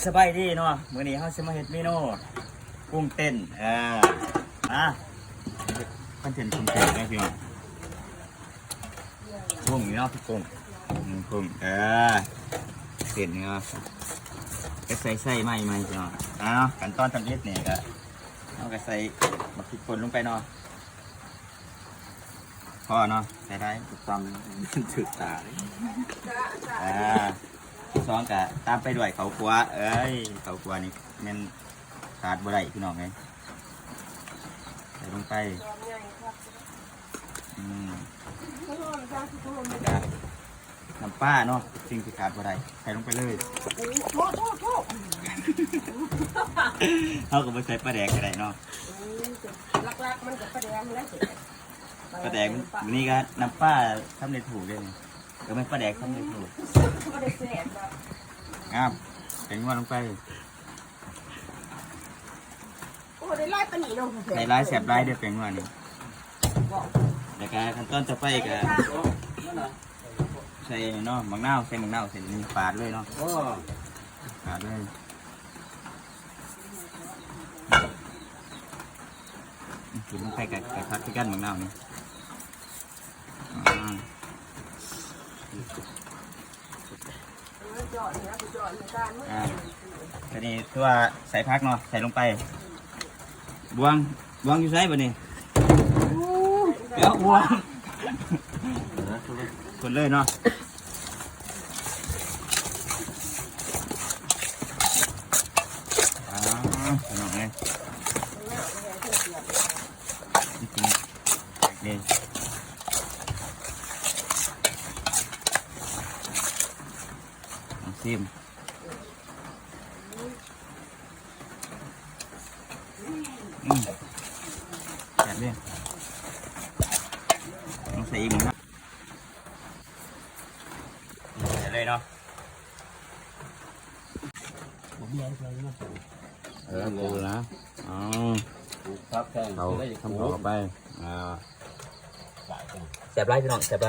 สบายดีเนาะมื้อนี้เฮาสิมาเฮ็ดเมนูกุ้งเต้นคอนเทนต์กุ้งเต้นนะพี่น้องกุ้งนี่เนาะกุ้งเต้นเนาะก็ใส่ใหม่พี่น้องขั้นตอนทำเฮ็ดนี่ก็เอาก็ใส่บักพริกป่นลงไปเนาะพอเนาะใส่ได้ถูกต้องถึกตาเลยซองกะตามไปด้วยเขาครัวเขาครัวนี่มันขาดบ่ได้พี่น้องไงใส่ลงไปน้ำปลาเนาะสิ่งที่ขาดบ่ได้ใส่ลงไปเลยเขาก็ไปใส่ปลาแดกก็ได้เนาะลักๆมันกับปลาแดงแล้วปลาแดกนี่ก็น้ำปลาทำในถูกเลยก็ไม่ปลาแดกทำในถูกก็ได้แซ่บแบบเป็นว่าลงไปโอ้ได้ไล่ปนีเนาะใส่ลายแสบลายเดี๋ยวเป็นว่านี่แต่การขั้นตอนจะไปก็ใส่เนาะมังนาวใส่นี่ปาดเลยเนาะปาดเลยกินลงไปกับพักที่กันมังนาวนี่ทีนี้ตัวใส่พักเนาะใส่ลงไปบวงอยู่ใส่บ่นี่เดี๋ยวบวงคนเลยเนาะสนุกเลยนี่ซิมแบบนี้ต้องใส่อีกมั้งครับใส่เลยเนาะปูนะครับแทงเอาได้ทำต่อไปแสบไรพี่น้องแสบไร